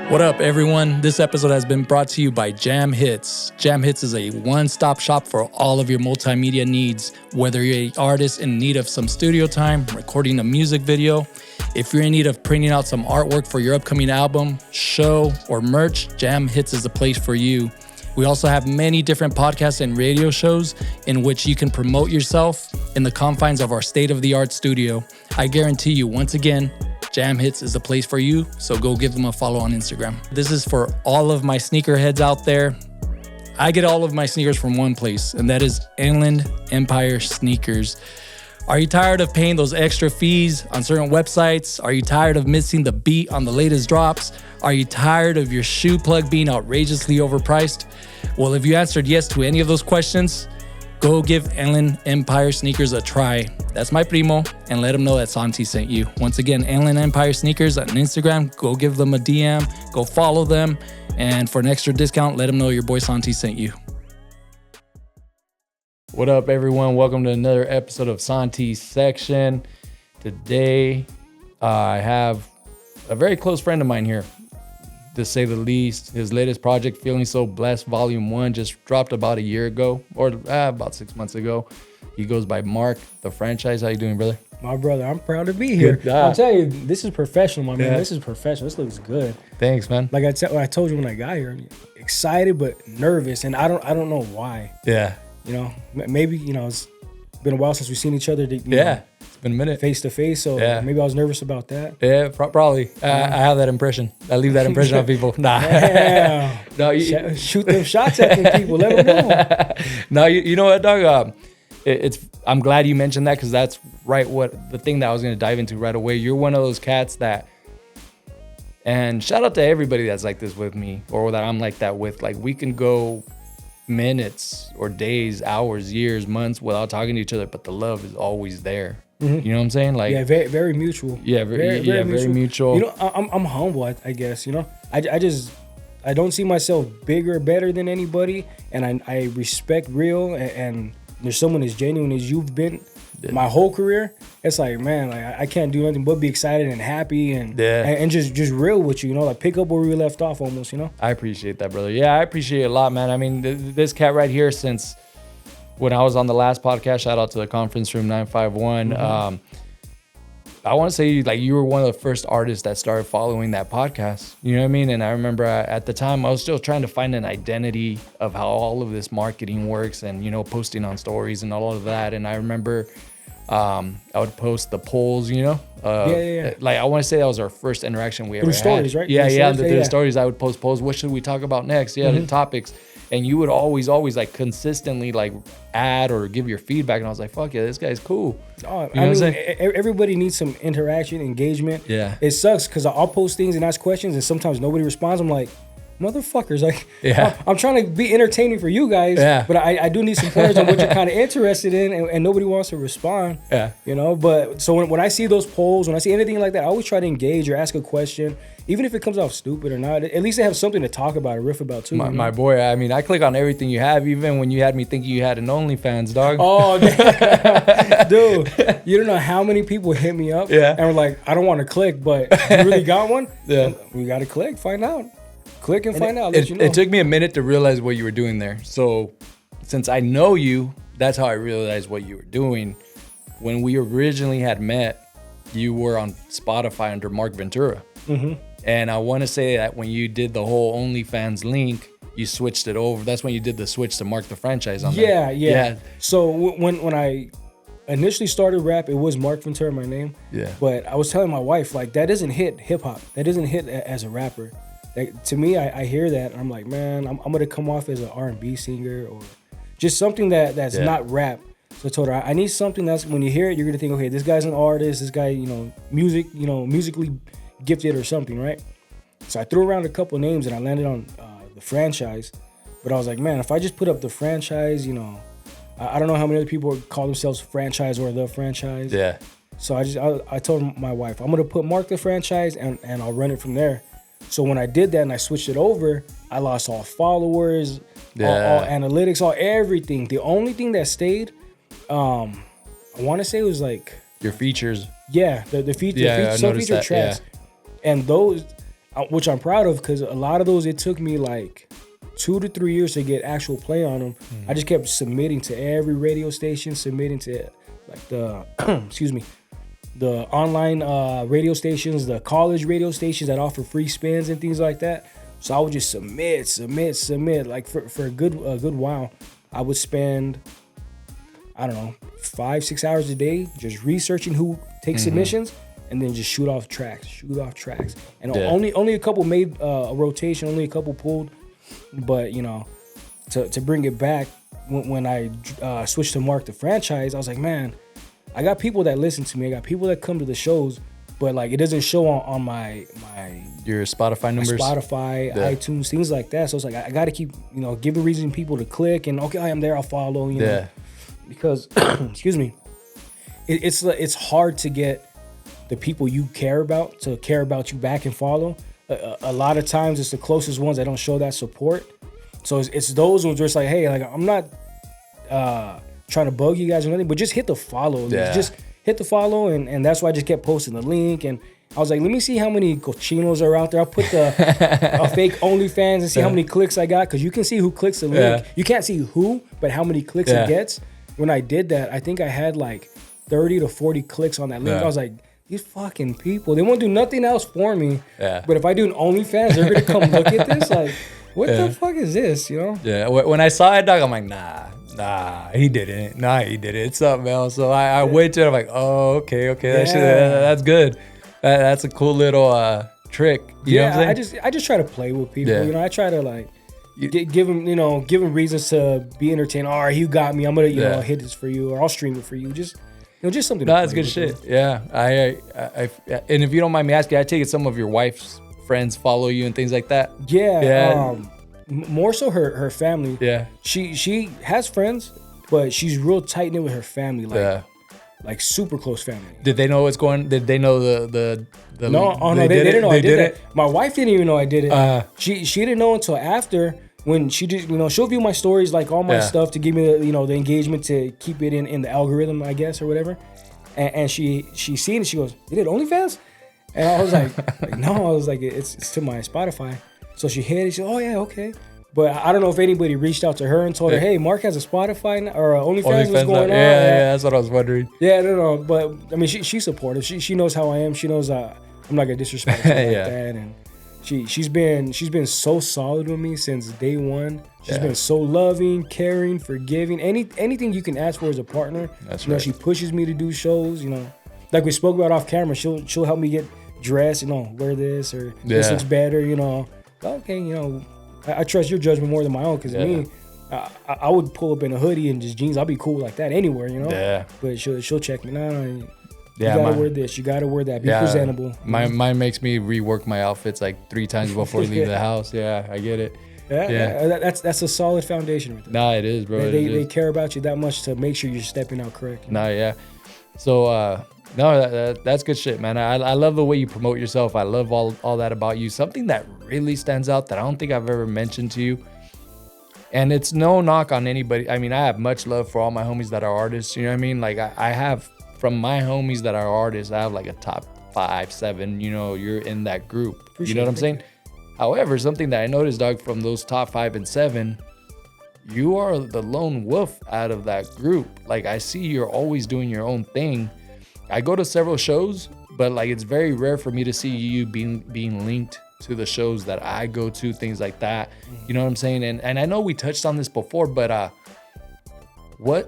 What up, everyone? This episode has been brought to you by Jamhits. Jamhits is a one-stop shop for all of your multimedia needs, whether you're an artist in need of some studio time, recording a music video, if you're in need of printing out some artwork for your upcoming album, show, or merch, Jamhits is the place for you. We also have many different podcasts and radio shows in which you can promote yourself in the confines of our state-of-the-art studio. I guarantee you, once again, Jamhits is the place for you, so go give them a follow on Instagram. This is for all of my sneakerheads out there. I get all of my sneakers from one place, and that is Inland Empire Sneakers. Are you tired of paying those extra fees on certain websites? Are you tired of missing the beat on the latest drops? Are you tired of your shoe plug being outrageously overpriced? Well, if you answered yes to any of those questions, go give Inland Empire Sneakers a try. That's my primo, and let him know that Santi sent you. Once again, Inland Empire Sneakers on Instagram. Go give them a DM, go follow them, and for an extra discount, let them know your boy Santi sent you. What up, everyone? Welcome to another episode of Santi's Section. Today, I have a very close friend of mine here, to say the least. His latest project, Feeling So Blessed, Volume 1, just dropped about a year ago, or about 6 months ago. He goes by Marc The Franchise. How you doing, brother? My brother, I'm proud to be here. I'll tell you, this is professional, my man. This is professional. This looks good. Thanks, man. Like I told you when I got here, excited but nervous, and I don't know why. Yeah. You know, maybe it's been a while since we've seen each other. It's been a minute. Face to face, so maybe I was nervous about that. Yeah, probably. I have that impression. I leave that impression on people. Nah. No, shoot them shots at them people. Let them know. No, you know what, dog? I'm glad you mentioned that, because that's the thing that I was going to dive into right away. You're one of those cats that, and shout out to everybody that's like this with me, or that I'm like that with. Like, we can go minutes or days, hours, years, months without talking to each other, but the love is always there. Mm-hmm. You know what I'm saying? Like, very, very mutual. Yeah, very mutual. You know, I'm humble, I guess. You know, I don't see myself bigger or better than anybody, and I respect real, and there's someone as genuine as you've been my whole career. It's like, man, like I can't do nothing but be excited and happy and just real with you, like pick up where we left off almost, I appreciate that, brother. Yeah, I appreciate it a lot, man. I mean, this cat right here, since when I was on the last podcast, shout out to the Conference Room 951. Mm-hmm. I want to say, like, you were one of the first artists that started following that podcast. You know what I mean? And I remember at the time, I was still trying to find an identity of how all of this marketing works and, posting on stories and all of that. And I remember I would post the polls, Like, I want to say that was our first interaction we ever had. Stories, right? Yeah, the stories. I would post polls. What should we talk about next? Yeah, the topics. And you would always like consistently like add or give your feedback. And I was like, fuck yeah, this guy's cool. I mean, everybody needs some interaction, engagement. Yeah. It sucks because I'll post things and ask questions and sometimes nobody responds. I'm like, motherfuckers, like, I'm trying to be entertaining for you guys, but I do need some pointers on what you're kind of interested in, and nobody wants to respond. Yeah. But so when I see those polls, when I see anything like that, I always try to engage or ask a question. Even if it comes off stupid or not, at least they have something to talk about or riff about too. My boy, I mean, I click on everything you have, even when you had me thinking you had an OnlyFans, dog. Oh, dude, you don't know how many people hit me up and were like, I don't want to click, but you really got one? Yeah. We got to click, find out. Click and find out. It took me a minute to realize what you were doing there. So since I know you, that's how I realized what you were doing. When we originally had met, you were on Spotify under Mark Ventura. Mm-hmm. And I want to say that when you did the whole OnlyFans link, you switched it over. That's when you did the switch to Marc The Franchise on there. Yeah. So when I initially started rap, it was Marc Ventura, my name. Yeah. But I was telling my wife, like, that doesn't hit hip hop. That doesn't hit as a rapper. Like, to me, I hear that and I'm like, man, I'm gonna come off as an R&B singer or just something that's not rap. So I told her, I need something that's, when you hear it, you're gonna think, okay, this guy's an artist. This guy, musically gifted or something, right? So I threw around a couple names and I landed on The Franchise. But I was like, man, if I just put up The Franchise, I don't know how many other people call themselves Franchise or The Franchise. Yeah. So I told my wife, I'm gonna put Marc The Franchise and I'll run it from there. So when I did that and I switched it over, I lost all followers, all analytics, all everything. The only thing that stayed, I want to say it was like your features. Yeah, the feature, some featured tracks. Yeah. And those, which I'm proud of, because a lot of those, it took me like 2 to 3 years to get actual play on them. I just kept submitting to every radio station, submitting to like the excuse me, the online radio stations, the college radio stations that offer free spins and things like that. So I would just submit. Like for a good while, I would spend, I don't know, 5-6 hours a day just researching who takes submissions, and then just shoot off tracks. And only a couple made a rotation, only a couple pulled. But you know, to bring it back, when I switched to Marc The Franchise, I was like, man, I got people that listen to me. I got people that come to the shows, but like it doesn't show on my your Spotify numbers, iTunes, things like that. So it's like I got to keep, you know, giving reason people to click, and okay, I am there, I'll follow, you know, because excuse me, it's hard to get the people you care about to care about you back and follow. A lot of times it's the closest ones that don't show that support. So it's those ones where it's like, hey, like I'm not trying to bug you guys or nothing, but just hit the follow. Just hit the follow, and that's why I just kept posting the link. And I was like, let me see how many cochinos are out there. I'll put a fake OnlyFans and see how many clicks I got, because you can see who clicks the link. You can't see who, but how many clicks it gets. When I did that, I think I had like 30 to 40 clicks on that link. I was like, these fucking people, they won't do nothing else for me. But if I do an OnlyFans, they're gonna come look at this. Like, what the fuck is this, you know? Yeah, when I saw it, dog, I'm like, nah, he didn't. It's up, man. So I waited. I'm like, oh, okay. That's good. That's a cool little trick. You know what I'm saying? I just try to play with people. You know, I try to like give them reasons to be entertained. All right, you got me. I'm gonna I'll hit this for you, or I'll stream it for you. Just something. No, that's good shit. Yeah, I and if you don't mind me asking, I take it some of your wife's friends follow you and things like that. More so her family. She has friends, but she's real tight knit with her family. Like super close family. Did they know what's going? Did they know the No, they didn't know I did it. My wife didn't even know I did it. She didn't know until after, when she did, she'll view my stories, like all my stuff, to give me the engagement, to keep it in the algorithm, I guess, or whatever. And she seen it. She goes, "You did OnlyFans?" And I was like, "No." I was like, "It's to my Spotify." So she hit it. She said, "Oh yeah, okay." But I don't know if anybody reached out to her and told her, "Hey, Marc has a Spotify or OnlyFans. What's going on?" Yeah, that's what I was wondering. Yeah, no. But I mean, she's supportive. She knows how I am. She knows I'm not gonna disrespect her like that. And she's been so solid with me since day one. She's been so loving, caring, forgiving. Anything you can ask for as a partner. That's right. She pushes me to do shows. Like we spoke about off camera. She'll help me get dressed. Wear this, or this looks better. Okay, I trust your judgment more than my own, because me, I would pull up in a hoodie and just jeans. I'll be cool like that anywhere, But she'll check me. No, you gotta wear this. You gotta wear that. Be presentable. Mine makes me rework my outfits like 3 times before we leave the house. Yeah, I get it. That's a solid foundation right there. Nah, it is, bro. They care about you that much to make sure you're stepping out correct. Nah, yeah. So that's good shit, man. I love the way you promote yourself. I love all that about you. Something that really stands out that I don't think I've ever mentioned to you, and it's no knock on anybody. I mean, I have much love for all my homies that are artists. You know what I mean? Like I have, from my homies that are artists, I have like a top 5, 7. You're in that group. Appreciate, you know what I'm saying? However, something that I noticed, dog, from those top 5 and 7, you are the lone wolf out of that group. Like I see you're always doing your own thing. I go to several shows, but like it's very rare for me to see you being linked to the shows that I go to, things like that. You know what I'm saying? And I know we touched on this before, but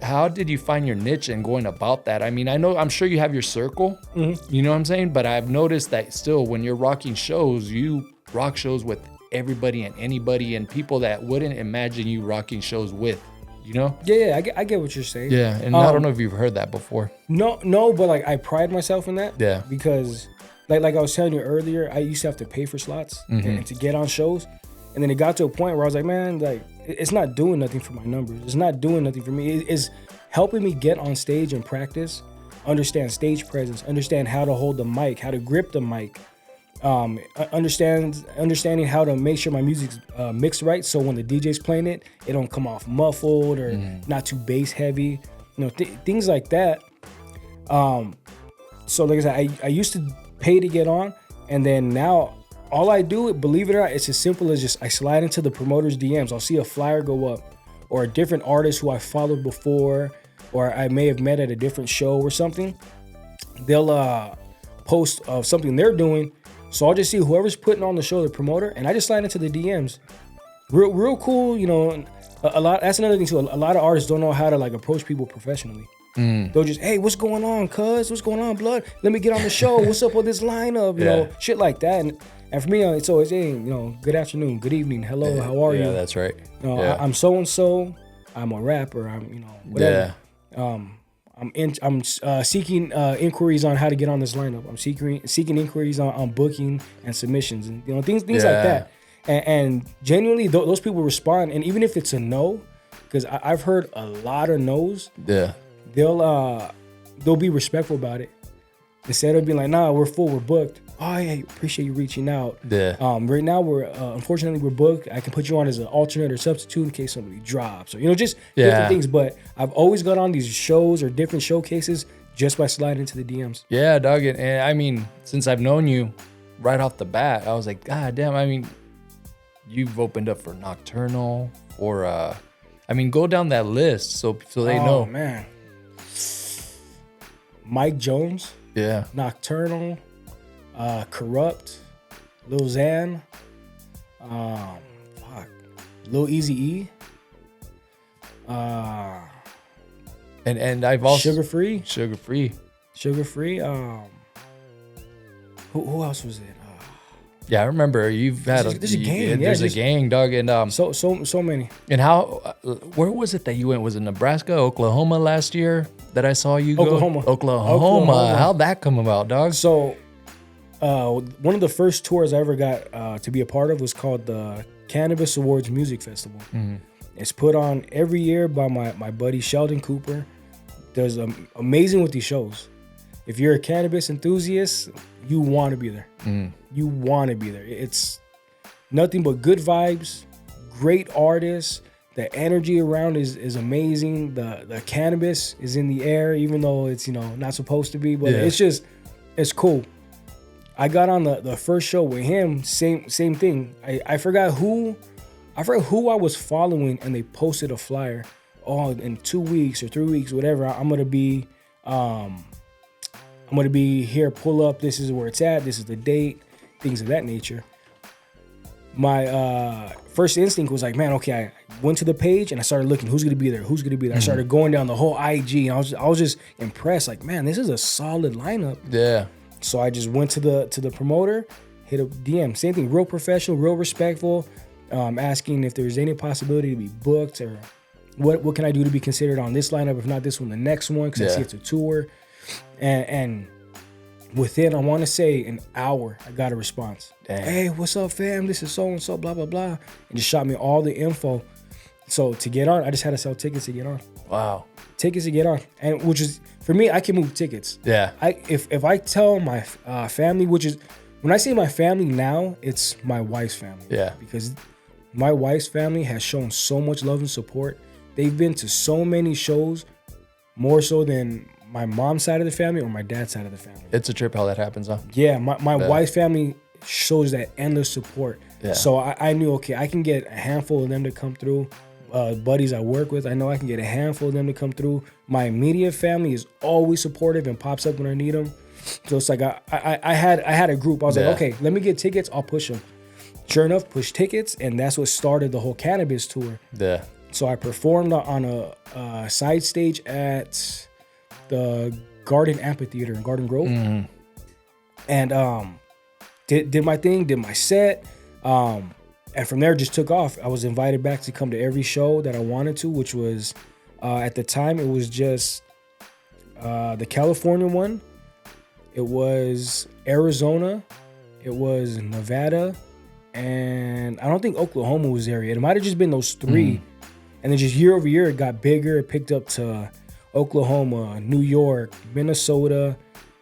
how did you find your niche and going about that? I mean, I'm sure you have your circle, you know what I'm saying? But I've noticed that still, when you're rocking shows, you rock shows with everybody and anybody, and people that wouldn't imagine you rocking shows with. Yeah, I get what you're saying. Yeah, and I don't know if you've heard that before. No, but like I pride myself in that. Yeah. Because like I was telling you earlier, I used to have to pay for slots and to get on shows, and then it got to a point where I was like, man, like it's not doing nothing for my numbers. It's not doing nothing for me. It's helping me get on stage and practice, understand stage presence, understand how to hold the mic, how to grip the mic. Understanding how to make sure my music's mixed right, so when the DJ's playing it don't come off muffled or not too bass heavy, things like that. So like I said, I used to pay to get on, and then now all I do, believe it or not, it's as simple as just I slide into the promoter's DMs. I'll see a flyer go up, or a different artist who I followed before, or I may have met at a different show or something. They'll post of something they're doing, so I'll just see whoever's putting on the show, the promoter, and I just slide into the DMs. Real cool, you know. A lot. That's another thing too. A lot of artists don't know how to like approach people professionally. They'll just, hey, what's going on, cuz? What's going on, blood? Let me get on the show. What's up with this lineup? You know, shit like that. And for me, it's always, hey, you know, good afternoon, good evening, hello, how are you? Yeah, that's right. You know, I'm so and so. I'm a rapper. I'm, you know, whatever. I'm seeking inquiries on how to get on this lineup. I'm seeking inquiries on booking and submissions, and you know, things like that. And genuinely, those people respond. And even if it's a no, because I've heard a lot of no's. Yeah. They'll be respectful about it. Instead of being like, nah, we're full, we're booked. Oh yeah, appreciate you reaching out. Yeah. Right now we're unfortunately we're booked. I can put you on as an alternate or substitute in case somebody drops, or you know, just different things. But I've always got on these shows or different showcases just by sliding into the DMs. Yeah, dog. And I mean, since I've known you right off the bat, I was like, God damn. I mean, you've opened up for Nocturnal, or I mean, go down that list so they know. Oh man. Mike Jones. Yeah. Nocturnal. Corrupt. Lil Xan. Lil Easy E. And I've also Sugar Free. Who else was it? Yeah, I remember you've had there's a gang. There's a gang, dog, and so many. And how? Where was it that you went? Was it Nebraska, Oklahoma last year that I saw you go? Oklahoma. How'd that come about, dog? So, one of the first tours I ever got to be a part of was called the Cannabis Awards Music Festival. Mm-hmm. It's put on every year by my buddy Sheldon Cooper. Does amazing with these shows. If you're a cannabis enthusiast, you want to be there. You want to be there. It's nothing but good vibes, great artists. The energy around is amazing. The cannabis is in the air, even though it's, you know, not supposed to be. But it's cool. I got on the first show with him. Same thing. I forgot who I was following, and they posted a flyer. Oh, in 2 weeks or 3 weeks, whatever, I'm gonna be here, pull up, this is where it's at, this is the date, things of that nature. My first instinct was like, man, okay, I went to the page and I started looking, who's gonna be there. Mm-hmm. I started going down the whole IG, and I was just impressed, like, man, this is a solid lineup. Yeah. So I just went to the promoter, hit a DM, same thing, real professional, real respectful, asking if there's any possibility to be booked, or what can I do to be considered on this lineup, if not this one, the next one, because I see it's a tour. And within, I want to say, an hour, I got a response. Damn. Hey, what's up, fam? This is so-and-so, blah, blah, blah. And just shot me all the info. So to get on, I just had to sell tickets to get on. Wow. Tickets to get on. And which is, for me, I can move tickets. Yeah. If I tell my family, which is, when I say my family now, it's my wife's family. Yeah. Because my wife's family has shown so much love and support. They've been to so many shows, more so than my mom's side of the family or my dad's side of the family. It's a trip how that happens, huh? Yeah, my wife's family shows that endless support. Yeah. So I knew, okay, I can get a handful of them to come through. Buddies I work with, I know I can get a handful of them to come through. My immediate family is always supportive and pops up when I need them. So it's like I had a group. I was like, okay, let me get tickets. I'll push them. Sure enough, push tickets, and that's what started the whole cannabis tour. Yeah. So I performed on a side stage at the Garden Amphitheater in Garden Grove, and did my thing, did my set, and from there just took off. I was invited back to come to every show that I wanted to, which was at the time it was just the California one, it was Arizona, it was Nevada, and I don't think Oklahoma was there yet. It might have just been those three. And then just year over year, it got bigger. It picked up to Oklahoma, New York, Minnesota.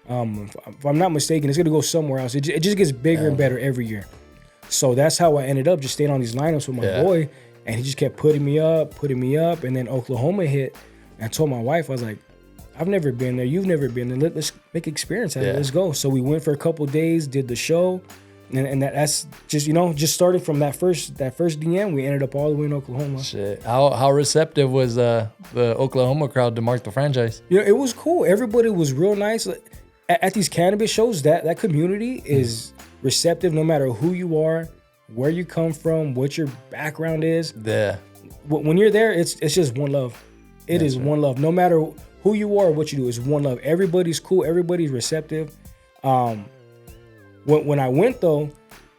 If I'm not mistaken, it's going to go somewhere else. It just gets bigger and better every year. So that's how I ended up, just staying on these lineups with my boy. And he just kept putting me up. And then Oklahoma hit. And I told my wife, I was like, I've never been there. You've never been there. Let's make experience out of it. Let's go. So we went for a couple of days, did the show. And that's just, just starting from that first DM, we ended up all the way in Oklahoma. Shit. How receptive was the Oklahoma crowd to Marc The Franchise? It was cool. Everybody was real nice. At these cannabis shows, that community is receptive no matter who you are, where you come from, what your background is. Yeah. When you're there, it's just one love. It is one love. No matter who you are or what you do, it's one love. Everybody's cool. Everybody's receptive. When I went though,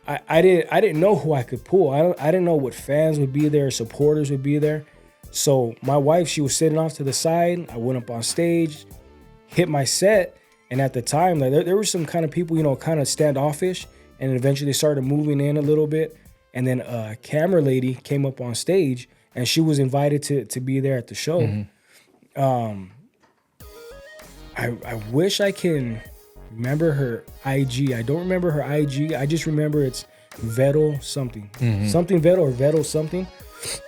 I didn't know who I could pull. I didn't know what fans would be there, supporters would be there. So my wife, she was sitting off to the side. I went up on stage, hit my set, and at the time, like there were some kind of people, kind of standoffish, and eventually they started moving in a little bit. And then a camera lady came up on stage, and she was invited to be there at the show. Mm-hmm. I wish I can remember her IG. I don't remember her IG. I just remember it's Vettel something. Mm-hmm. Something Vettel or Vettel something.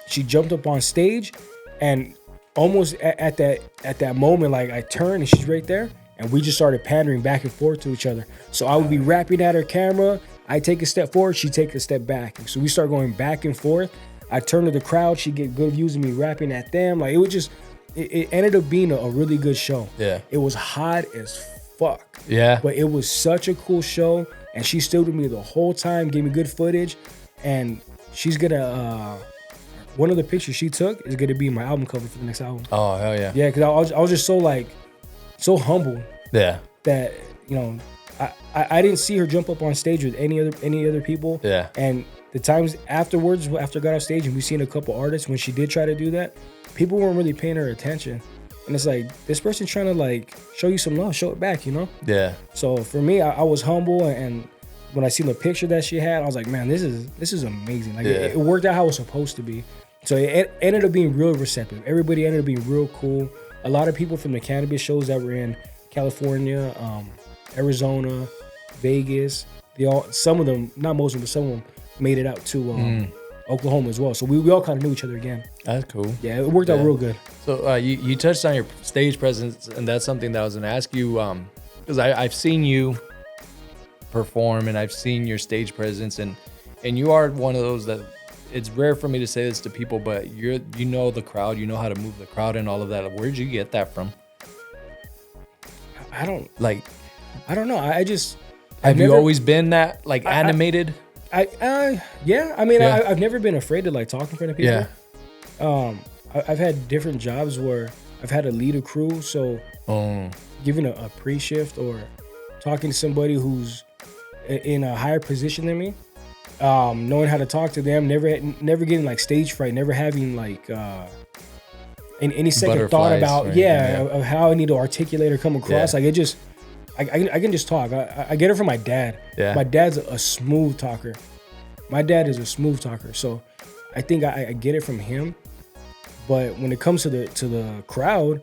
She jumped up on stage, and almost at that moment, like I turned and she's right there, and we just started pandering back and forth to each other. So I would be rapping at her camera. I take a step forward, she take a step back. So we start going back and forth. I turn to the crowd, she get good views of me rapping at them. Like it ended up being a really good show. Yeah. It was hot as fuck. Yeah. But it was such a cool show, and she stood with me the whole time, gave me good footage, and she's gonna one of the pictures she took is gonna be my album cover for the next album. Oh hell yeah. Yeah, because I was just so humble. Yeah. That I didn't see her jump up on stage with any other people. Yeah. And the times afterwards, after I got off stage and we seen a couple artists, when she did try to do that, people weren't really paying her attention. And it's like, this person's trying to show you some love, show it back, Yeah. So for me, I was humble, and when I seen the picture that she had, I was like, man, this is amazing. It worked out how it was supposed to be. So it ended up being real receptive. Everybody ended up being real cool. A lot of people from the cannabis shows that were in California, Arizona, Vegas, some of them, not most of them, but some of them made it out to Oklahoma as well. So we all kind of knew each other again. That's cool. Yeah, it worked out real good. So you touched on your stage presence, and that's something that I was going to ask you, because I've seen you perform, and I've seen your stage presence, and you are one of those that, it's rare for me to say this to people, but you know the crowd, you know how to move the crowd and all of that. Where'd you get that from? I don't know. Have you always been that animated? Yeah. I mean, I've never been afraid to talk in front of people. Yeah. I've had different jobs where I've had to lead a crew, so giving a pre-shift or talking to somebody who's in a higher position than me, knowing how to talk to them, never getting stage fright, never having any second thought about of how I need to articulate or come across. I can just talk. I get it from my dad. Yeah. My dad's a smooth talker. My dad is a smooth talker, so I think I get it from him. But when it comes to the crowd,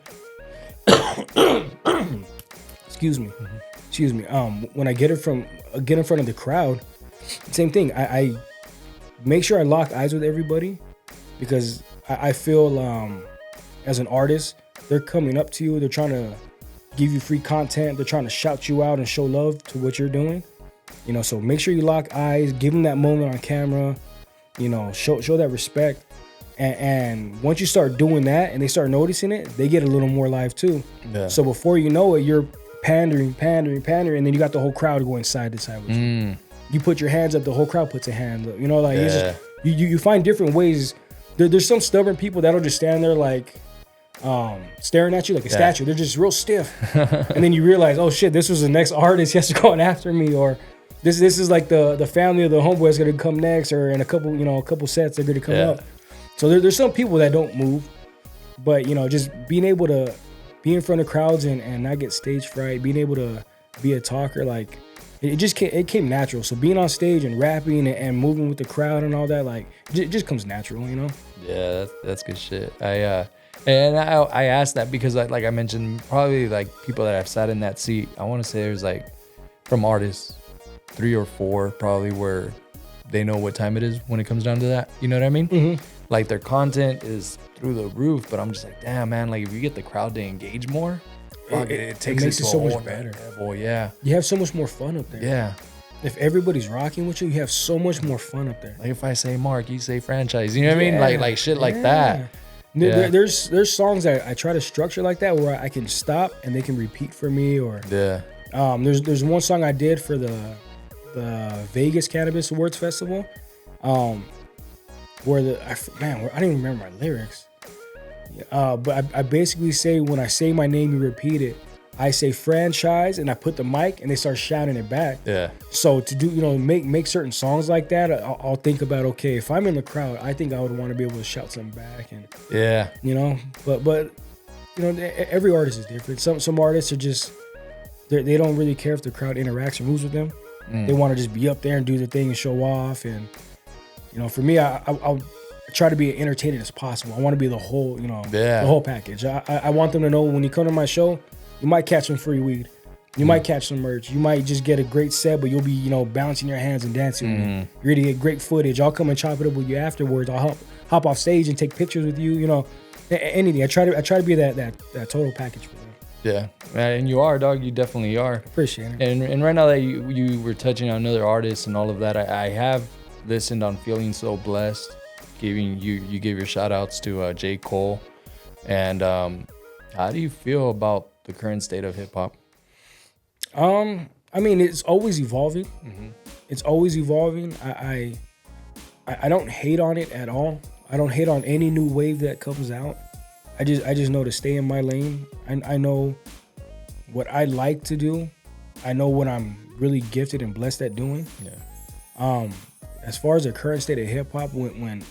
excuse me. When I get in front of the crowd, same thing. I make sure I lock eyes with everybody, because I feel as an artist, they're coming up to you. They're trying to give you free content. They're trying to shout you out and show love to what you're doing. So make sure you lock eyes, give them that moment on camera, show that respect. And once you start doing that and they start noticing it, they get a little more live too. Yeah. So before you know it, you're pandering, and then you got the whole crowd going side to side with you. You put your hands up, the whole crowd puts a hand up. It's just, you find different ways. There's some stubborn people that'll just stand there staring at you like a statue. They're just real stiff. And then you realize, oh shit, this was the next artist. He has to go on after me, or this is the family of the homeboy that's gonna come next, or in a couple sets they're gonna come up. So there's some people that don't move, but just being able to be in front of crowds and not get stage fright, being able to be a talker, it came natural. So being on stage and rapping and moving with the crowd and all that, it just comes natural, Yeah, that's good shit. I asked that because like I mentioned, probably people that have sat in that seat, I want to say there's from artists 3 or 4 probably where they know what time it is when it comes down to that. You know what I mean? Mm-hmm. Their content is through the roof, but I'm just damn man, if you get the crowd to engage more, it takes it so much better. Level, yeah. You have so much more fun up there. Yeah. if everybody's rocking with you, you have so much more fun up there. Like if I say Mark, you say Franchise. You know what I mean? Like shit like that. There's songs that I try to structure like that where I can stop and they can repeat for me. Or there's one song I did for the Vegas Cannabis Awards Festival, where I don't even remember my lyrics. But I basically say, when I say my name, you repeat it. I say Franchise, and I put the mic, and they start shouting it back. Yeah. So to do, make certain songs like that, I'll think about, okay, if I'm in the crowd, I think I would want to be able to shout something back, and but every artist is different. Some artists are just they don't really care if the crowd interacts or moves with them. They want to just be up there and do their thing and show off. And for me, I'll try to be as entertaining as possible. I want to be the whole, the whole package. I want them to know when you come to my show, you might catch some free weed. You might catch some merch. You might just get a great set, but you'll be, bouncing your hands and dancing with me. You're going to get great footage. I'll come and chop it up with you afterwards. I'll hop off stage and take pictures with you, anything. I try to be that total package for them. Yeah, and you are, dog. You definitely are. Appreciate it. And right now that you were touching on other artists and all of that, I have listened on Feeling So Blessed. You gave your shout outs to J. Cole. And how do you feel about the current state of hip hop? I mean, it's always evolving. Mm-hmm. It's always evolving. I don't hate on it at all. I don't hate on any new wave that comes out. I just know to stay in my lane. I know what I like to do. I know what I'm really gifted and blessed at doing. Yeah. As far as the current state of hip hop, when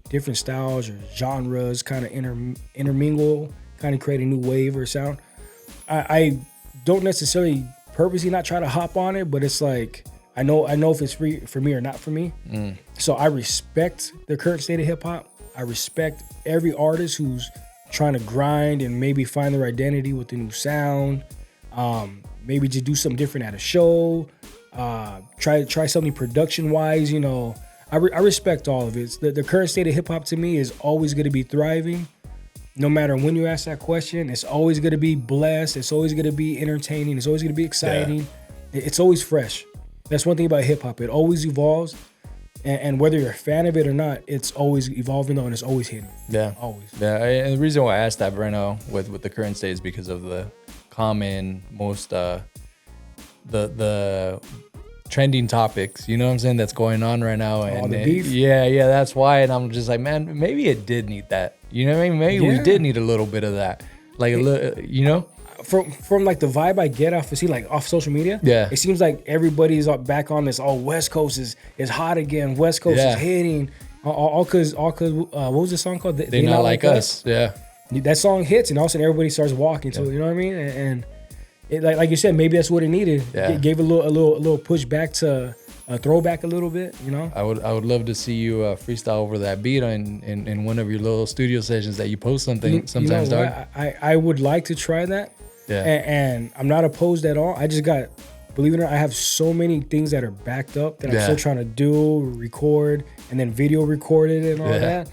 different styles or genres kind of intermingle, kind of create a new wave or sound, I don't necessarily purposely not try to hop on it, but it's like I know if it's free for me or not for me. So I respect the current state of hip hop. I respect every artist who's trying to grind and maybe find their identity with the new sound. Maybe just do something different at a show. Try something production wise. I respect all of it. The current state of hip hop to me is always going to be thriving. No matter when you ask that question, it's always going to be blessed. It's always going to be entertaining. It's always going to be exciting. Yeah. It's always fresh. That's one thing about hip hop. It always evolves. And whether you're a fan of it or not, it's always evolving and it's always hitting. Yeah. Always. Yeah. And the reason why I asked that right now with the current state is because of the common, most, the trending topics, you know what I'm saying, that's going on right now. And the beef? Yeah, that's why. And I'm just like, man, maybe it did need that. You know what I mean? Maybe we did need a little bit of that. Like a little, From like the vibe I get off social media, it seems like everybody's back on this. Oh, West Coast is hot again. West Coast is hitting. All cause what was the song called? They Not Like Us. Yeah, that song hits, and all of a sudden everybody starts walking. So you know what I mean? And it, like you said, maybe that's what it needed. Yeah. It gave a little push back to a throwback a little bit. I would love to see you freestyle over that beat in one of your little studio sessions that you post sometimes, dog. I would like to try that. Yeah. And I'm not opposed at all. I just got, believe it or not, I have so many things that are backed up that I'm still trying to do, record, and then video record it and all that.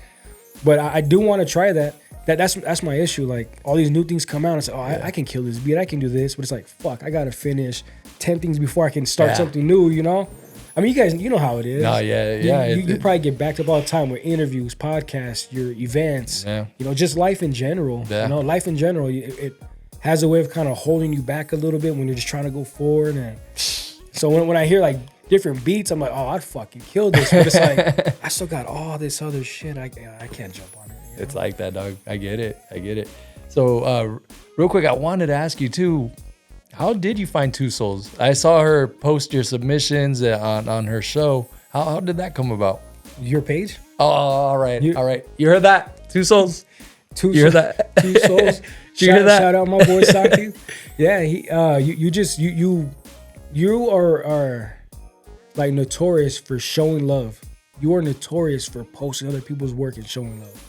But I do want to try that. That's my issue. Like, all these new things come out and say, I can kill this beat, I can do this. But it's like, fuck, I got to finish 10 things before I can start something new, I mean, you guys, you know how it is. No, You probably get backed up all the time with interviews, podcasts, your events, just life in general. Yeah. Life in general, it has a way of kind of holding you back a little bit when you're just trying to go forward. And so when I hear like different beats, I'm like, oh, I'd fucking kill this. But it's like, I still got all this other shit. I can't jump on it. It's like that, dog. I get it. So real quick, I wanted to ask you too, how did you find Two Souls? I saw her post your submissions on her show. How did that come about? Your page? Oh, all right. You heard that? Two Souls? You heard that? Two Souls. Shout out my boy Santi. Yeah, you are like notorious for showing love. You are notorious for posting other people's work and showing love,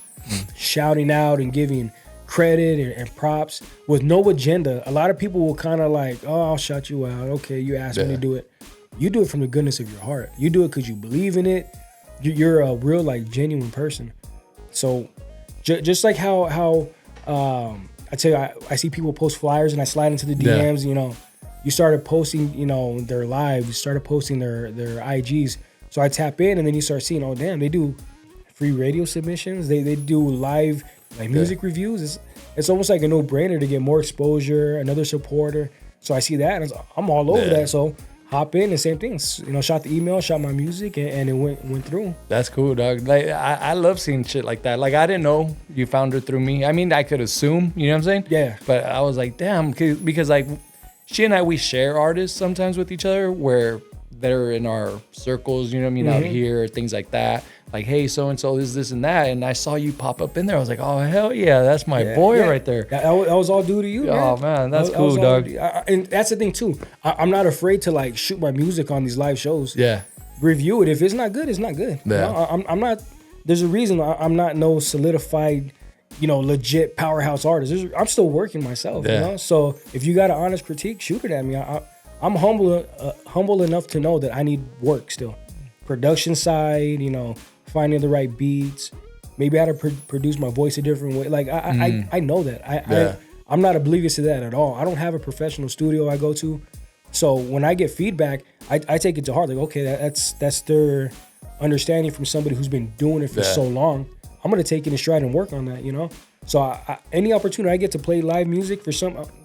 shouting out and giving credit and props with no agenda. A lot of people will kind of like, oh, I'll shout you out. Okay, you asked me to do it. You do it from the goodness of your heart. You do it because you believe in it. You're a real, like, genuine person. So just like how I tell you, I see people post flyers and I slide into the DMs, you started posting, you know, their lives, you started posting their IGs. So I tap in, and then you start seeing, oh damn, they do free radio submissions. They do live like music reviews. It's almost like a no-brainer to get more exposure, another supporter. So I see that, and I'm all over that. So hop in, and same things. You know, shot the email, shot my music, and it went through. That's cool, dog. Like I love seeing shit like that. Like I didn't know you found her through me. I mean, I could assume, you know what I'm saying? Yeah. But I was like, damn, because like she and I, we share artists sometimes with each other where they're in our circles, you know what I mean, out here, things like that. Like, hey, so-and-so is this and that. And I saw you pop up in there. I was like, oh, hell yeah, that's my boy right there. That was all due to you, man. Oh, man, that's cool, dog. And that's the thing, too. I'm not afraid to, like, shoot my music on these live shows. Yeah. Review it. If it's not good, it's not good. Yeah. You know, I'm not, there's a reason I'm not no solidified, you know, legit powerhouse artist. I'm still working myself, you know? So if you got an honest critique, shoot it at me. I'm humble enough to know that I need work still. Production side, you know, finding the right beats, maybe how to produce my voice a different way. Like I know that. I'm not oblivious to that at all. I don't have a professional studio I go to, so when I get feedback, I take it to heart. Like, okay, that's their understanding from somebody who's been doing it for so long. I'm gonna take it in stride and work on that, you know. So any opportunity I get to play live music for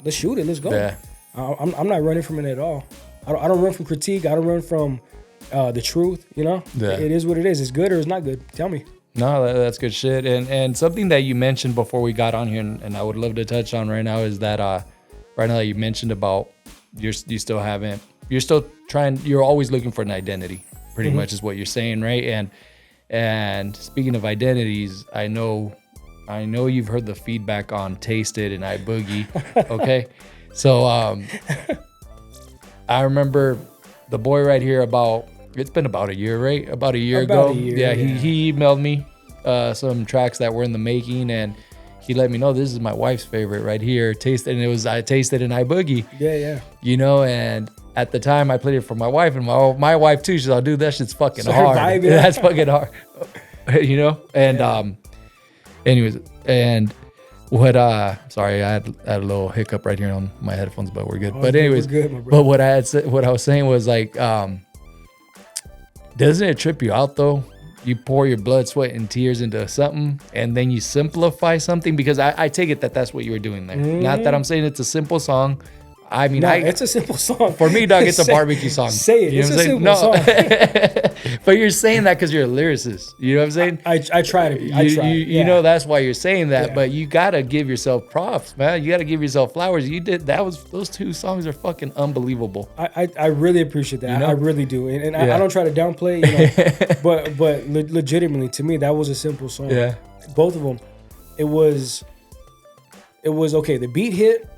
let's shoot it. Let's go. Yeah. I'm not running from it at all. I don't run from critique. I don't run from the truth, you know? Yeah. It is what it is. It's good or it's not good. Tell me. No, that's good shit. And something that you mentioned before we got on here, and I would love to touch on right now, is that right now that you mentioned about you're still trying, you're always looking for an identity, pretty much is what you're saying, right? And speaking of identities, I know you've heard the feedback on Tasted and iBoogie, okay? So I remember the boy right here it's been about a year, right? About a year ago. He emailed me some tracks that were in the making, and he let me know this is my wife's favorite right here. Tasted, and it was I Tasted and iBoogie. Yeah. You know, and at the time I played it for my wife, and my wife too. She's like, dude, that shit's fucking hard. That's fucking hard. You know? And anyways, and what sorry, I had a little hiccup right here on my headphones, but we're good. But anyways, but what I was saying was like, doesn't it trip you out though? You pour your blood, sweat, and tears into something, and then you simplify something, because I take it that that's what you were doing there. Not that I'm saying it's a simple song. I mean, it's a simple song. For me, dog, it's a barbecue song. Say it. You know it's a simple song. But you're saying that because you're a lyricist. You know what I'm saying? I try to be. You know that's why you're saying that. But you gotta give yourself props, man. You gotta give yourself flowers. Those two songs are fucking unbelievable. I really appreciate that. You know? I really do, and I don't try to downplay. But legitimately, to me, that was a simple song. Yeah. Both of them. It was okay. The beat hit.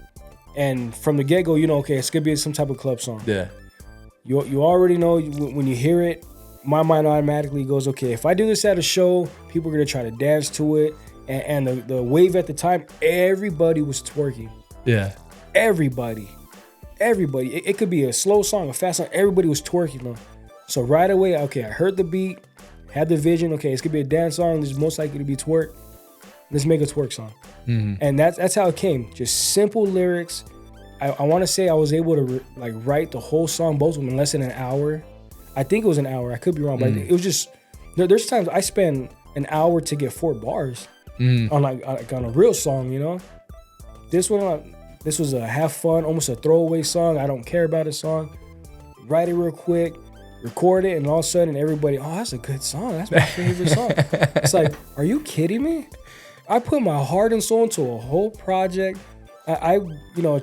And from the get-go, you know, okay, it's gonna be some type of club song. Yeah. You already know when you hear it, my mind automatically goes, okay, if I do this at a show, people are gonna try to dance to it. And the wave at the time, everybody was twerking. Yeah. Everybody. It could be a slow song, a fast song. Everybody was twerking though. So right away, okay, I heard the beat, had the vision. Okay, it's gonna be a dance song. There's most likely to be twerk. Let's make a twerk song. And that's how it came. Just simple lyrics. I want to say I was able to write the whole song, both of them, in less than an hour. I think it was an hour. I could be wrong, but it was just. There's times I spend an hour to get 4 bars on a real song. You know, this was a have fun, almost a throwaway song. I don't care about a song. Write it real quick, record it, and all of a sudden everybody, oh, that's a good song. That's my favorite song. It's like, are you kidding me? I put my heart and soul into a whole project. I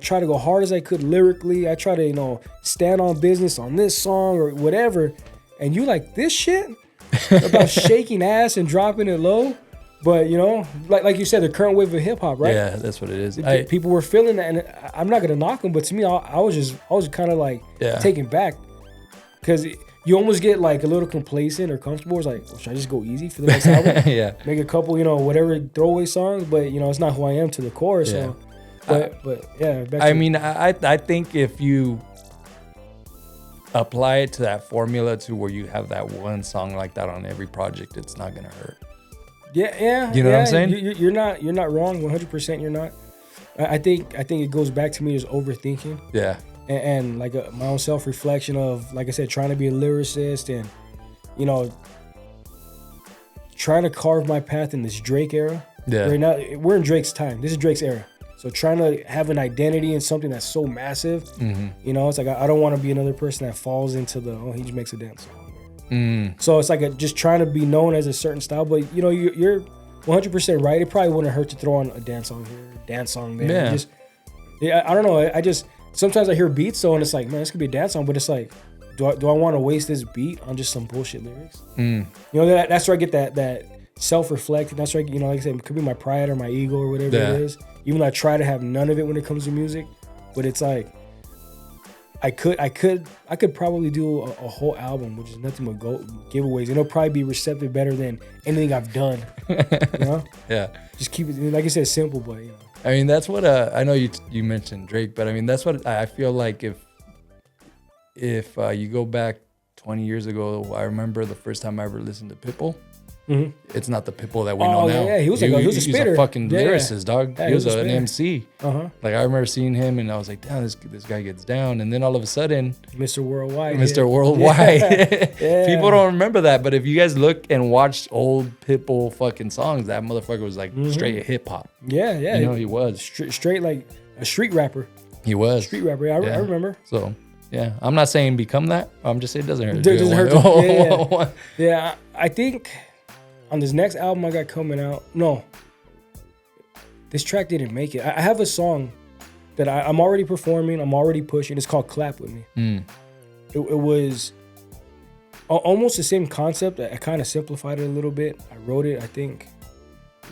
try to go hard as I could lyrically. I try to, stand on business on this song or whatever. And you like this shit about shaking ass and dropping it low. But, like you said, the current wave of hip hop, right? Yeah, that's what it is. People were feeling that, and I'm not going to knock them, but to me, I was kind of like taken back. Because you almost get like a little complacent or comfortable. It's like, well, should I just go easy for the next album? Yeah. Make a couple, whatever throwaway songs, but it's not who I am to the core. So, but yeah. I think if you apply it to that formula to where you have that one song like that on every project, it's not gonna hurt. Yeah. You know what I'm saying? You're not wrong. 100%, you're not. I think it goes back to me as overthinking. Yeah. and like my own self-reflection of, like I said, trying to be a lyricist and, you know, trying to carve my path in this Drake era. Yeah. Right now, we're in Drake's time. This is Drake's era. So trying to have an identity in something that's so massive, you know, it's like I don't want to be another person that falls into he just makes a dance song. So it's like just trying to be known as a certain style. But, you know, you're 100% right. It probably wouldn't hurt to throw on a dance song here, a dance song there. Yeah. I don't know. I just, sometimes I hear beats though, and it's like, man, this could be a dance song, but it's like, do I want to waste this beat on just some bullshit lyrics? You know, that's where I get that self-reflect. That's where, you know, like I said, it could be my pride or my ego or whatever it is. Even though I try to have none of it when it comes to music, but it's like I could probably do a whole album, which is nothing but giveaways. It'll probably be receptive better than anything I've done. You know? Yeah. Just keep it, like I said, simple, but you know. I mean, that's what I know you mentioned Drake, but I mean, that's what I feel like if you go back 20 years ago, I remember the first time I ever listened to Pitbull. It's not the Pitbull that we know now. Yeah, he was a spitter. He was a fucking lyricist, dog. Yeah, he was an MC. Like I remember seeing him, and I was like, damn, this guy gets down. And then all of a sudden, Mr. Worldwide. People don't remember that, but if you guys look and watch old Pitbull fucking songs, that motherfucker was like straight hip hop. Yeah. You know, he was straight like a street rapper. He was street rapper. I remember. So. Yeah, I'm not saying become that. I'm just saying it doesn't hurt. It doesn't hurt. Yeah, I think on this next album I got coming out, this track didn't make it. I have a song that I'm already performing, I'm already pushing. It's called Clap With Me. It was almost the same concept. I kind of simplified it a little bit. I wrote it, I think,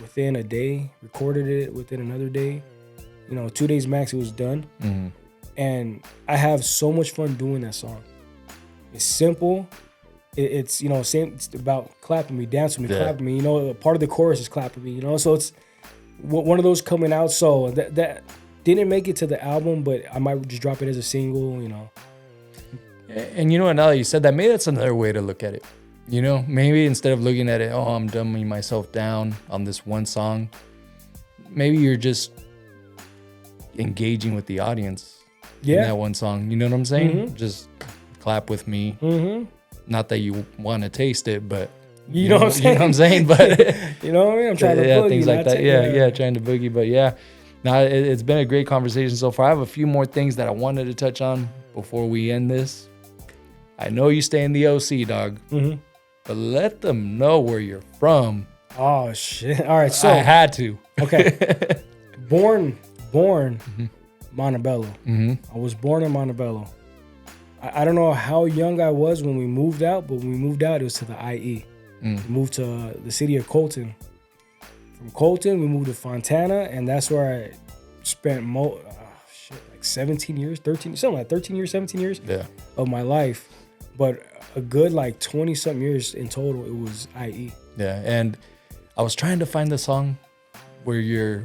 within a day, recorded it within another day. You know, 2 days max, it was done. And I have so much fun doing that song. It's simple. It's, you know, same. It's about clapping me, dance with me, clap me. You know, part of the chorus is clapping me. You know, so it's one of those coming out. So that didn't make it to the album, but I might just drop it as a single. You know. And you know what? Now that you said that, maybe that's another way to look at it. You know, maybe instead of looking at it, oh, I'm dumbing myself down on this one song. Maybe you're just engaging with the audience. In that one song, you know what I'm saying? Just clap with me. Not that you want to taste it, but you know what I'm saying. You know what I'm saying, but you know what I mean. I'm trying to boogie, things like that. Yeah, trying to boogie. But yeah, now it's been a great conversation so far. I have a few more things that I wanted to touch on before we end this. I know you stay in the OC, dog, but let them know where you're from. Oh shit! All right, so I had to. Okay, born. Montebello. I was born in Montebello. I don't know how young I was when we moved out, but when we moved out, it was to the IE. We moved to the city of Colton. From Colton, we moved to Fontana, and that's where I spent like 17 years, 13, something like 13 years, 17 years of my life. But a good like 20-something years in total, it was IE. Yeah, and I was trying to find the song where you're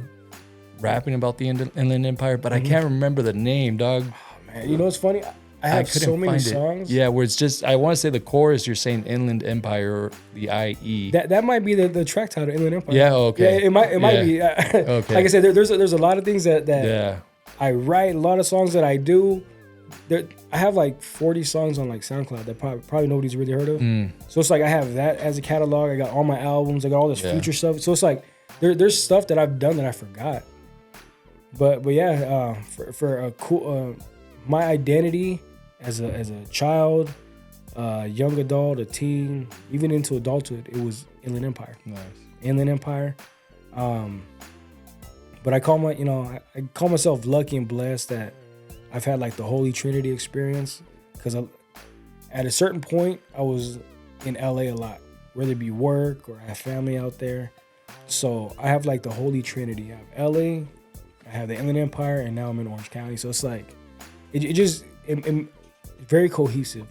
rapping about the Inland Empire, but I can't remember the name, dog. Oh, man. You know what's funny? I have so many songs. Yeah, where it's just, I want to say the chorus, you're saying Inland Empire or the IE. That might be the track title, Inland Empire. Yeah, okay. Yeah, it might be. Okay. Like I said, there's a lot of things that I write, a lot of songs that I do. I have like 40 songs on like SoundCloud that probably nobody's really heard of. So it's like I have that as a catalog. I got all my albums. I got all this future stuff. So it's like there's stuff that I've done that I forgot. But yeah, for a cool my identity as a child, young adult, a teen, even into adulthood, it was Inland Empire. Nice. Inland Empire. But I call myself lucky and blessed that I've had like the Holy Trinity experience, because at a certain point I was in LA a lot, whether it be work or I have family out there. So I have like the Holy Trinity. I have LA, I have the Inland Empire, and now I'm in Orange County. So it's like, it just very cohesive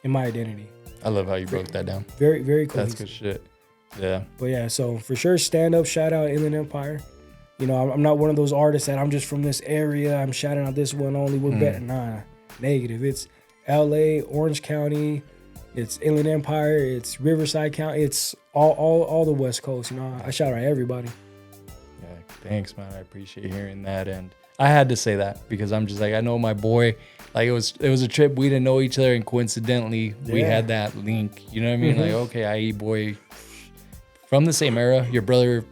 in my identity. I love how you broke that down. Very, very cohesive. That's good shit. Yeah. But yeah, so for sure, stand up, shout out Inland Empire. You know, I'm not one of those artists that I'm just from this area, I'm shouting out this one only. We're better. Nah, negative. It's LA, Orange County, it's Inland Empire, it's Riverside County, it's all the West Coast. You know, I shout out everybody. Yeah, thanks, man. I appreciate hearing that. And I had to say that because I'm just like, I know my boy. Like it was a trip. We didn't know each other, and coincidentally, we had that link. You know what I mean? Like, okay, IE boy from the same era. Your brother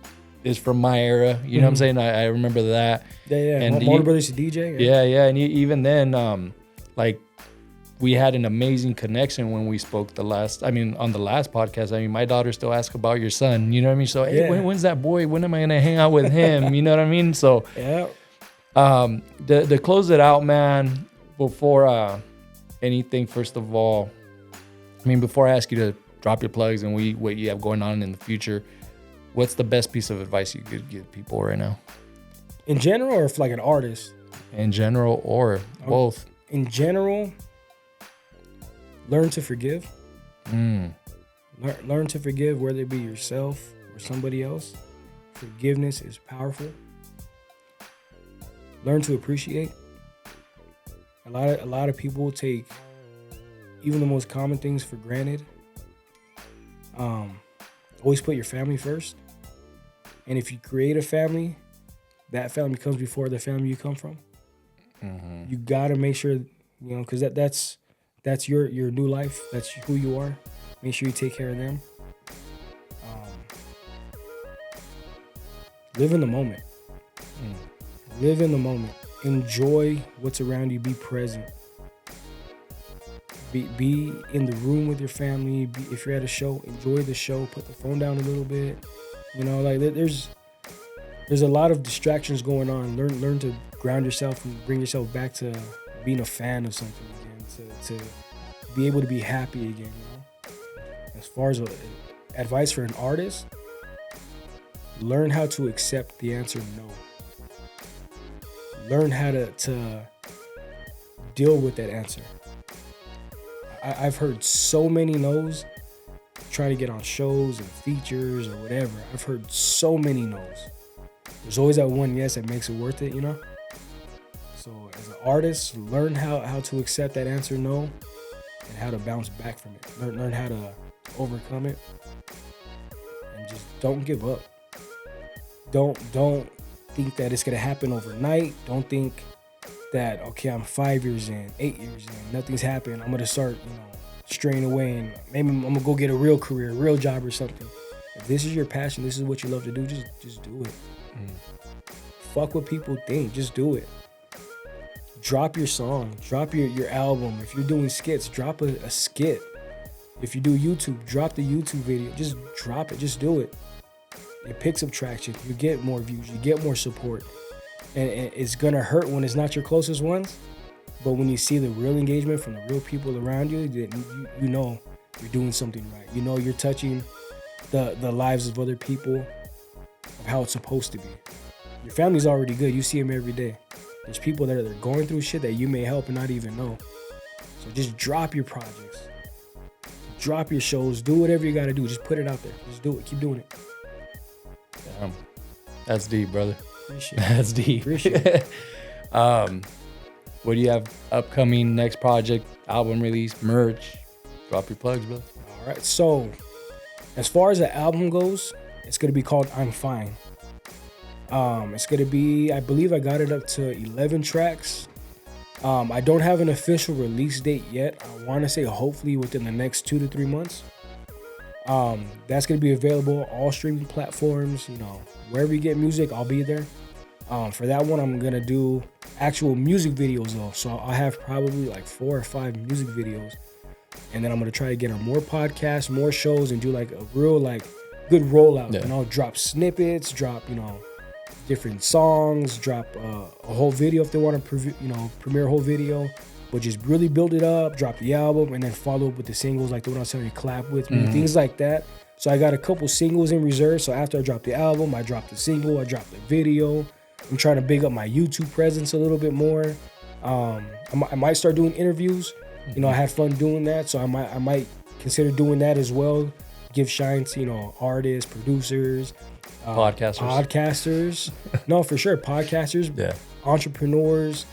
is from my era. You know what I'm saying? I remember that. Yeah. And my older brother's a DJ. Yeah. And even then, like, we had an amazing connection when we spoke on the last podcast. I mean, my daughter still asks about your son. You know what I mean? So, hey, when's that boy? When am I gonna hang out with him? You know what I mean? So, to close it out, man. Before anything, first of all, I mean, before I ask you to drop your plugs and what you have going on in the future, what's the best piece of advice you could give people right now? In general, or if like an artist? In general, or both. In general, learn to forgive. Learn to forgive, whether it be yourself or somebody else. Forgiveness is powerful. Learn to appreciate. A lot of people take even the most common things for granted. Always put your family first. And if you create a family, that family comes before the family you come from. You gotta make sure, because that's your new life. That's who you are. Make sure you take care of them. Live in the moment. Live in the moment. Enjoy what's around you. Be present. Be in the room with your family. If you're at a show, enjoy the show. Put the phone down a little bit. Like there's a lot of distractions going on. Learn to ground yourself and bring yourself back to being a fan of something again. To be able to be happy again. As far as advice for an artist, learn how to accept the answer no. Learn how to deal with that answer. I've heard so many no's trying to get on shows and features or whatever. I've heard so many no's. There's always that one yes that makes it worth it, So as an artist, learn how to accept that answer no and how to bounce back from it. Learn how to overcome it. And just don't give up. Don't think that it's gonna happen overnight. Don't think that, okay, I'm 5 years in, 8 years in, nothing's happened. I'm gonna start, straying away and maybe I'm gonna go get a real career, a real job or something. If this is your passion, this is what you love to do, just do it. Fuck what people think, just do it. Drop your song, drop your album. If you're doing skits, drop a skit. If you do YouTube, drop the YouTube video. Just drop it, just do it. It picks up traction. You get more views. You get more support. And it's going to hurt when it's not your closest ones. But when you see the real engagement from the real people around you, you know you're doing something right. You know you're touching the lives of other people of how it's supposed to be. Your family's already good. You see them every day. There's people that are going through shit that you may help and not even know. So just drop your projects. Drop your shows. Do whatever you got to do. Just put it out there. Just do it. Keep doing it. Damn. That's deep, brother. Appreciate it. That's deep. Appreciate it. What do you have upcoming, next project, album release, merch? Drop your plugs, brother. All right. So as far as the album goes, it's going to be called I'm Fine. It's going to be, I believe I got it up to 11 tracks. I don't have an official release date yet. I want to say hopefully within the next 2 to 3 months. That's going to be available all streaming platforms, wherever you get music, I'll be there. For that one, I'm going to do actual music videos though. So I'll have probably like 4 or 5 music videos. And then I'm going to try to get on more podcasts, more shows, and do like a real good rollout. Yeah. Drop snippets, drop, different songs, drop a whole video if they want to, premiere a whole video. But just really build it up, drop the album, and then follow up with the singles like the one I was telling you, Clap With Me, things like that. So I got a couple singles in reserve. So after I drop the album, I drop the single, I drop the video. I'm trying to big up my YouTube presence a little bit more. I might start doing interviews. I had fun doing that, so I might consider doing that as well. Give shine to, artists, producers, podcasters. No, for sure, podcasters, entrepreneurs.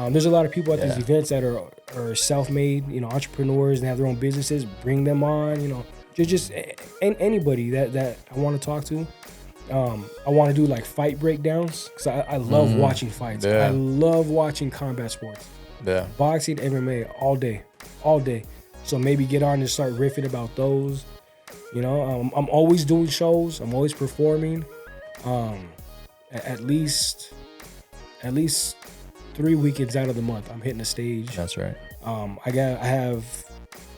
There's a lot of people at these events that are self-made, entrepreneurs and have their own businesses. Bring them on, just anybody that I want to talk to. I want to do like fight breakdowns because I love watching fights. I love watching combat sports. Yeah. Boxing, MMA, all day. So maybe get on and start riffing about those. You know, I'm always doing shows. I'm always performing. At least 3 weekends out of the month, I'm hitting a stage. That's right. I have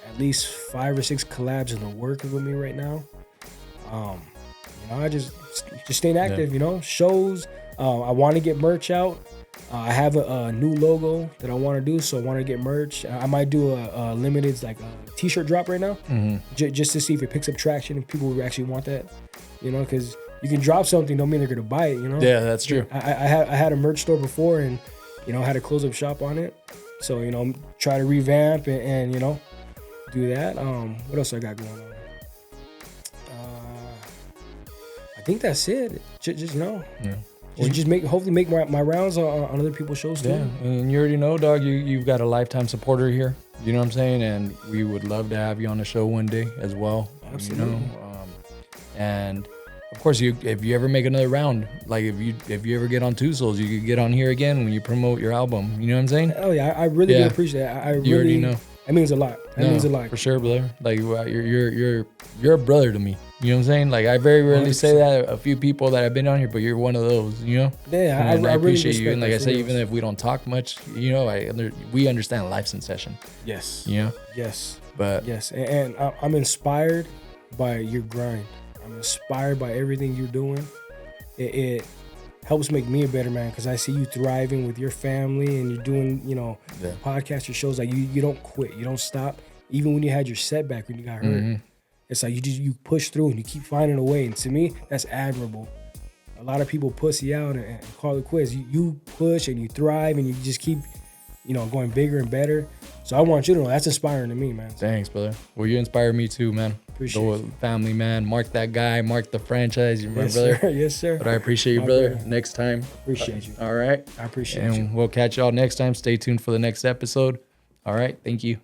at least 5 or 6 collabs in the work with me right now. You know, I just staying active. You know, shows. I want to get merch out. I have a new logo that I want to do, so I want to get merch. I might do a limited like a t-shirt drop right now, just to see if it picks up traction and people actually want that. You know, because you can drop something, don't mean they're gonna buy it. You know. Yeah, that's true. I had a merch store before, and you know, had a close-up shop on it. So you know, try to revamp and you know, do that. What else I got going on? I think that's it. Just you know. Yeah. Just hopefully make my rounds on other people's shows too. Yeah, and you already know, dog. You've got a lifetime supporter here. You know what I'm saying? And we would love to have you on the show one day as well. Absolutely. You know? And of course, if you ever make another round, like if you ever get on Two Souls, you could get on here again when you promote your album. You know what I'm saying? Oh yeah, I really do appreciate that. You already know. That means a lot. That means a lot. For sure, brother. Like you're a brother to me. You know what I'm saying? Like I very rarely 100%. Say that a few people that have been on here, but you're one of those, you know? Yeah, I appreciate really you. And like I say, even if we don't talk much, you know, we understand life's in session. Yes. You know? Yes. But yes, and I'm inspired by your grind. I'm inspired by everything you're doing. It helps make me a better man because I see you thriving with your family and you're doing, you know, podcasts or shows. Like you don't quit, you don't stop. Even when you had your setback when you got hurt, it's like you push through and you keep finding a way. And to me, that's admirable. A lot of people pussy out and call it quits. You push and you thrive and you just keep, you know, going bigger and better. So I want you to know that's inspiring to me, man. Thanks, brother. Well, you inspire me too, man. Appreciate it. Family, man. Marc that guy. Marc the Franchise. You're my brother. Sir. Yes, sir. But I appreciate you, brother. Next time. Appreciate you. All right. I appreciate you. And we'll catch y'all next time. Stay tuned for the next episode. All right. Thank you.